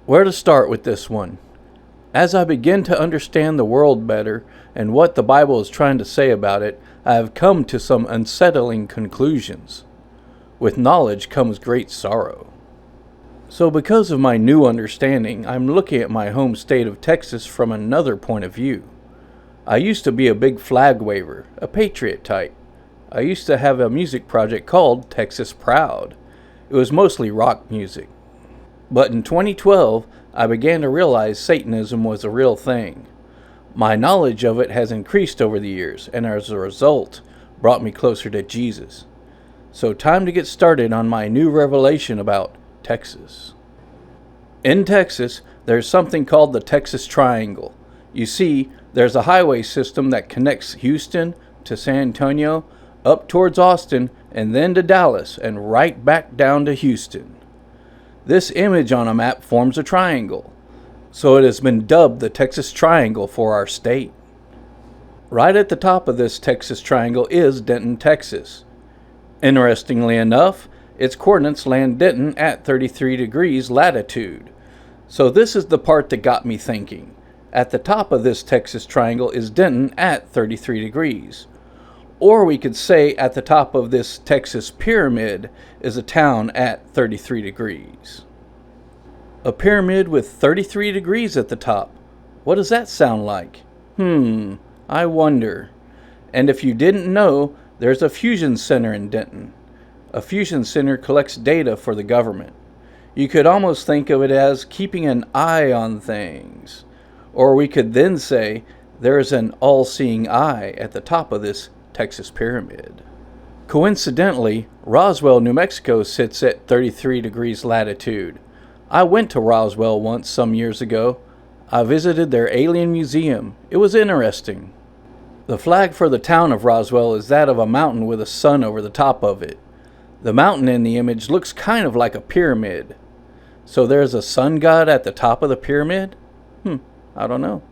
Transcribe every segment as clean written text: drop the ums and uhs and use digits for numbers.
Where to start with this one? As I begin to understand the world better and what the Bible is trying to say about it, I have come to some unsettling conclusions. With knowledge comes great sorrow. So because of my new understanding, I'm looking at my home state of Texas from another point of view. I used to be a big flag waver, a patriot type. I used to have a music project called Texas Proud. It was mostly rock music. But in 2012, I began to realize Satanism was a real thing. My knowledge of it has increased over the years, and as a result, brought me closer to Jesus. So time to get started on my new revelation about Texas. In Texas, there's something called the Texas Triangle. You see, there's a highway system that connects Houston to San Antonio, up towards Austin, and then to Dallas, and right back down to Houston. This image on a map forms a triangle, so it has been dubbed the Texas Triangle for our state. Right at the top of this Texas Triangle is Denton, Texas. Interestingly enough, its coordinates land Denton at 33 degrees latitude. So this is the part that got me thinking. At the top of this Texas Triangle is Denton at 33 degrees. Or we could say at the top of this Texas pyramid is a town at 33 degrees. A pyramid with 33 degrees at the top. What does that sound like? I wonder. And if you didn't know, there's a fusion center in Denton. A fusion center collects data for the government. You could almost think of it as keeping an eye on things. Or we could then say there's an all-seeing eye at the top of this Texas pyramid. Coincidentally, Roswell, New Mexico sits at 33 degrees latitude. I went to Roswell once some years ago. I visited their alien museum. It was interesting. The flag for the town of Roswell is that of a mountain with a sun over the top of it. The mountain in the image looks kind of like a pyramid. So there's a sun god at the top of the pyramid? I don't know.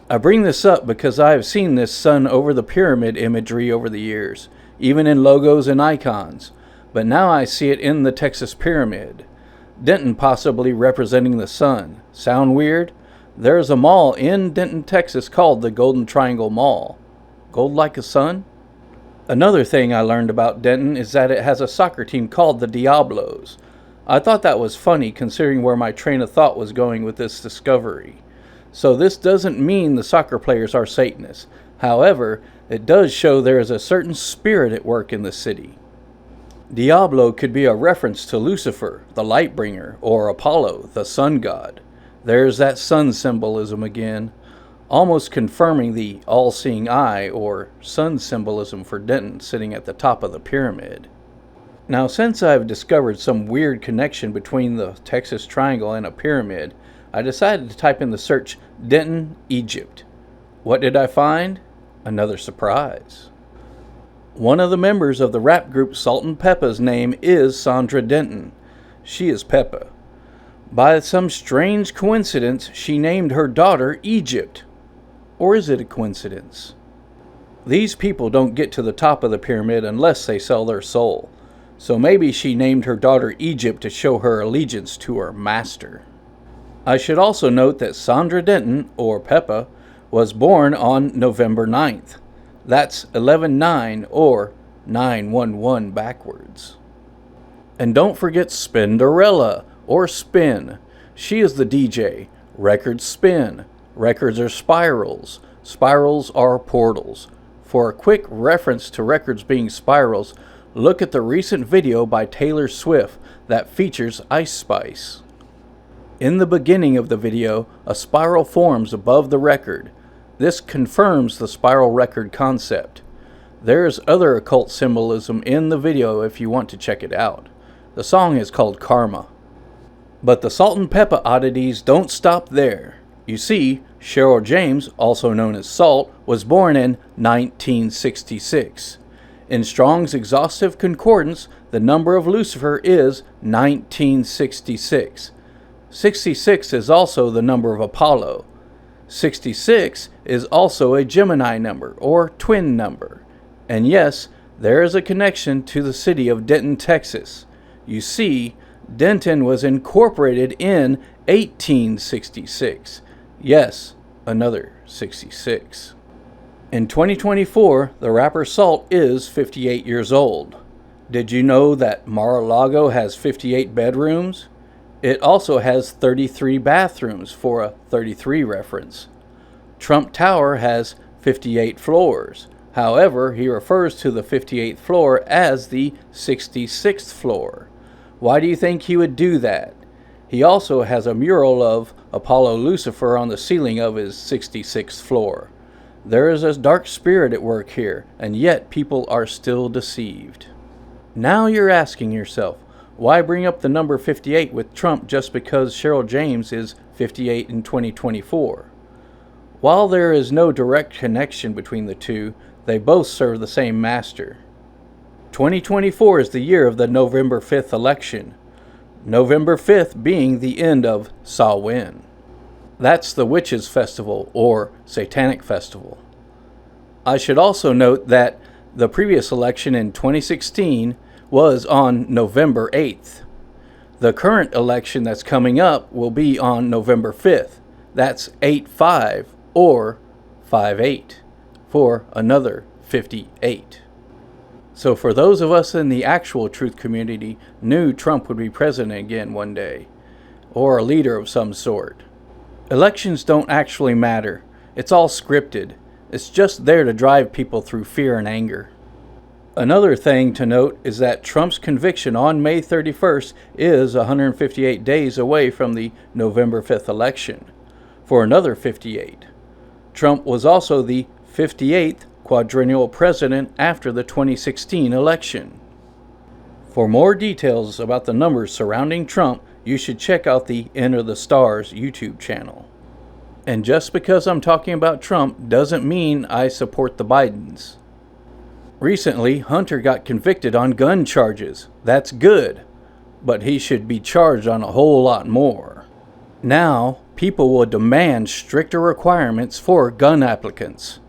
I bring this up because I have seen this sun over the pyramid imagery over the years, even in logos and icons, but now I see it in the Texas pyramid. Denton possibly representing the sun. Sound weird? There's a mall in Denton, Texas called the Golden Triangle Mall. Gold like a sun? Another thing I learned about Denton is that it has a soccer team called the Diablos. I thought that was funny considering where my train of thought was going with this discovery. So this doesn't mean the soccer players are Satanists. However, it does show there is a certain spirit at work in the city. Diablo could be a reference to Lucifer, the light bringer, or Apollo, the sun god. There's that sun symbolism again, almost confirming the all-seeing eye or sun symbolism for Denton sitting at the top of the pyramid. Now, since I've discovered some weird connection between the Texas Triangle and a pyramid, I decided to type in the search Denton, Egypt. What did I find? Another surprise. One of the members of the rap group Salt-N-Pepa's name is Sandra Denton. She is Peppa. By some strange coincidence, she named her daughter Egypt. Or is it a coincidence? These people don't get to the top of the pyramid unless they sell their soul. So maybe she named her daughter Egypt to show her allegiance to her master. I should also note that Sandra Denton, or Peppa, was born on November 9th. That's 11/9 or 911 backwards. And don't forget Spinderella, or Spin. She is the DJ. Records spin. Records are spirals. Spirals are portals. For a quick reference to records being spirals, look at the recent video by Taylor Swift that features Ice Spice. In the beginning of the video, a spiral forms above the record. This confirms the spiral record concept. There is other occult symbolism in the video if you want to check it out. The song is called Karma. But the Salt-N-Pepa oddities don't stop there. You see, Cheryl James, also known as Salt, was born in 1966. In Strong's Exhaustive Concordance, the number of Lucifer is 1966. 66 is also the number of Apollo. 66 is also a Gemini number, or twin number. And yes, there is a connection to the city of Denton, Texas. You see, Denton was incorporated in 1866. Yes, another 66. In 2024, the rapper Salt is 58 years old. Did you know that Mar-a-Lago has 58 bedrooms? It also has 33 bathrooms, for a 33 reference. Trump Tower has 58 floors. However, he refers to the 58th floor as the 66th floor. Why do you think he would do that? He also has a mural of Apollo Lucifer on the ceiling of his 66th floor. There is a dark spirit at work here, and yet people are still deceived. Now you're asking yourself, why bring up the number 58 with Trump just because Cheryl James is 58 in 2024? While there is no direct connection between the two, they both serve the same master. 2024 is the year of the November 5th election. November 5th being the end of Samhain. That's the Witches' Festival, or Satanic Festival. I should also note that the previous election in 2016 was on November 8th. The current election that's coming up will be on November 5th. That's 8-5 or 5-8 for another 58. So for those of us in the actual truth community, knew Trump would be president again one day, or a leader of some sort. Elections don't actually matter. It's all scripted. It's just there to drive people through fear and anger. Another thing to note is that Trump's conviction on May 31st is 158 days away from the November 5th election, for another 58. Trump was also the 58th quadrennial president after the 2016 election. For more details about the numbers surrounding Trump, you should check out the Enter the Stars YouTube channel. And just because I'm talking about Trump doesn't mean I support the Bidens. Recently, Hunter got convicted on gun charges. That's good, but he should be charged on a whole lot more. Now, people will demand stricter requirements for gun applicants.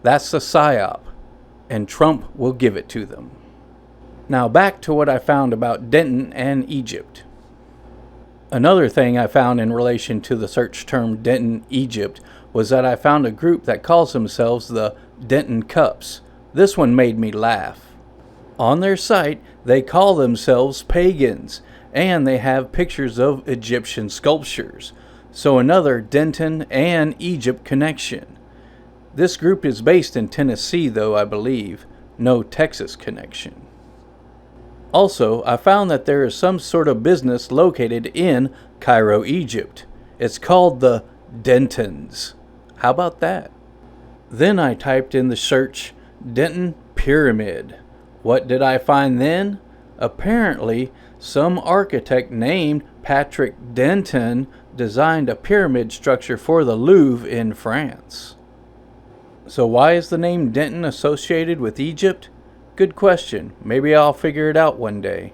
That's the PSYOP, and Trump will give it to them. Now back to what I found about Denton and Egypt. Another thing I found in relation to the search term Denton, Egypt, was that I found a group that calls themselves the Denton Cups. This one made me laugh. On their site, they call themselves pagans, and they have pictures of Egyptian sculptures. So another Denton and Egypt connection. This group is based in Tennessee, though, I believe. No Texas connection. Also, I found that there is some sort of business located in Cairo, Egypt. It's called the Dentons. How about that? Then I typed in the search Denton Pyramid. What did I find then? Apparently, some architect named Patrick Denton designed a pyramid structure for the Louvre in France. So why is the name Denton associated with Egypt? Good question. Maybe I'll figure it out one day.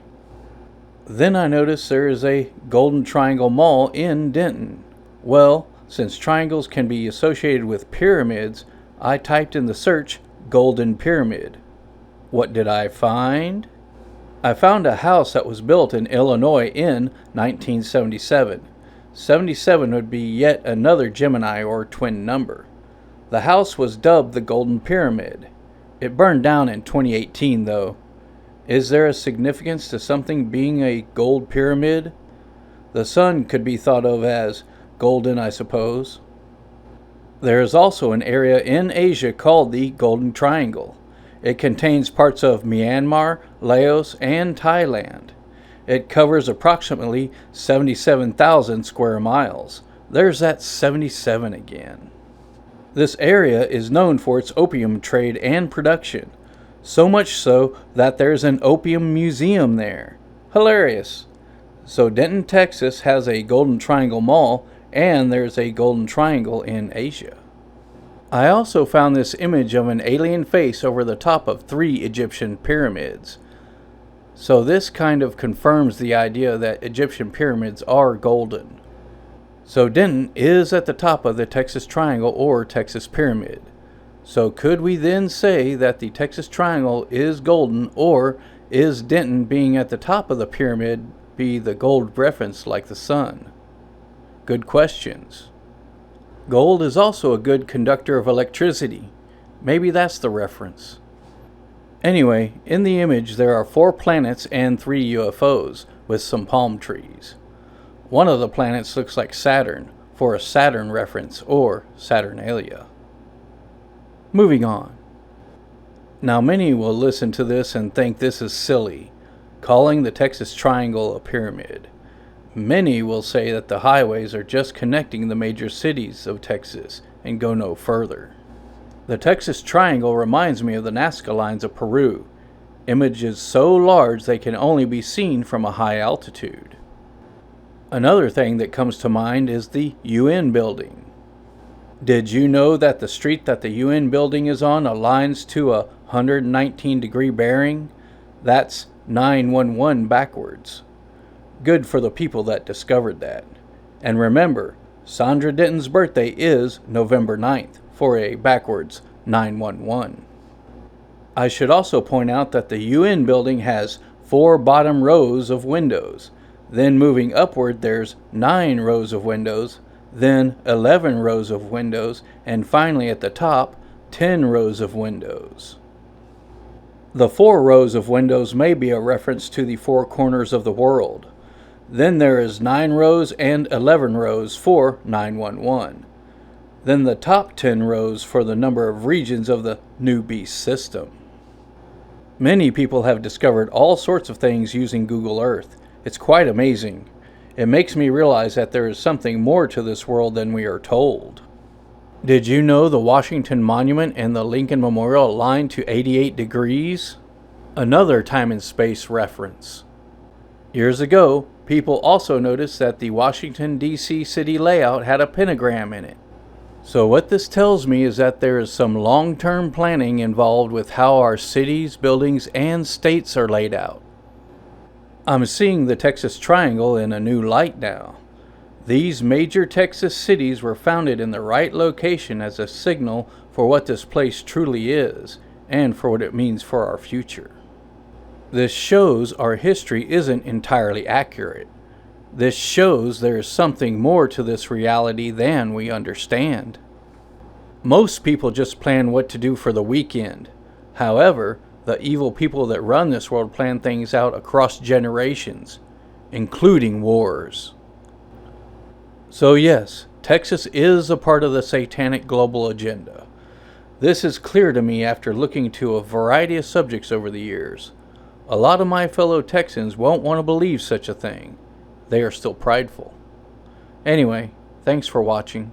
Then I noticed there is a Golden Triangle Mall in Denton. Well, since triangles can be associated with pyramids, I typed in the search Golden Pyramid. What did I find? I found a house that was built in Illinois in 1977. 77 would be yet another Gemini or twin number. The house was dubbed the Golden Pyramid. It burned down in 2018 though. Is there a significance to something being a gold pyramid? The sun could be thought of as golden, I suppose. There is also an area in Asia called the Golden Triangle. It contains parts of Myanmar, Laos, and Thailand. It covers approximately 77,000 square miles. There's that 77 again. This area is known for its opium trade and production. So much so that there's an opium museum there. Hilarious. So Denton, Texas has a Golden Triangle Mall, and there's a Golden Triangle in Asia. I also found this image of an alien face over the top of 3 Egyptian pyramids. So this kind of confirms the idea that Egyptian pyramids are golden. So Denton is at the top of the Texas Triangle or Texas Pyramid. So could we then say that the Texas Triangle is golden, or is Denton being at the top of the pyramid be the gold reference like the sun? Good questions. Gold is also a good conductor of electricity. Maybe that's the reference. Anyway, in the image there are 4 planets and 3 UFOs with some palm trees. One of the planets looks like Saturn, for a Saturn reference or Saturnalia. Moving on. Now many will listen to this and think this is silly, calling the Texas Triangle a pyramid. Many will say that the highways are just connecting the major cities of Texas and go no further. The Texas Triangle reminds me of the Nazca lines of Peru, images so large they can only be seen from a high altitude. Another thing that comes to mind is the UN building. Did you know that the street that the UN building is on aligns to a 119-degree bearing? That's 911 backwards. Good for the people that discovered that. And remember, Sandra Denton's birthday is November 9th for a backwards 911. I should also point out that the UN building has 4 bottom rows of windows. Then moving upward there's 9 rows of windows, then 11 rows of windows, and finally at the top 10 rows of windows. The 4 rows of windows may be a reference to the 4 corners of the world. Then there is 9 rows and 11 rows for 911. Then the top 10 rows for the number of regions of the New Beast system. Many people have discovered all sorts of things using Google Earth. It's quite amazing. It makes me realize that there is something more to this world than we are told. Did you know the Washington Monument and the Lincoln Memorial align to 88 degrees? Another time and space reference. Years ago, people also noticed that the Washington, D.C. city layout had a pentagram in it. So what this tells me is that there is some long-term planning involved with how our cities, buildings, and states are laid out. I'm seeing the Texas Triangle in a new light now. These major Texas cities were founded in the right location as a signal for what this place truly is, and for what it means for our future. This shows our history isn't entirely accurate. This shows there is something more to this reality than we understand. Most people just plan what to do for the weekend. However, the evil people that run this world plan things out across generations, including wars. So yes, Texas is a part of the satanic global agenda. This is clear to me after looking to a variety of subjects over the years. A lot of my fellow Texans won't want to believe such a thing. They are still prideful. Anyway, thanks for watching.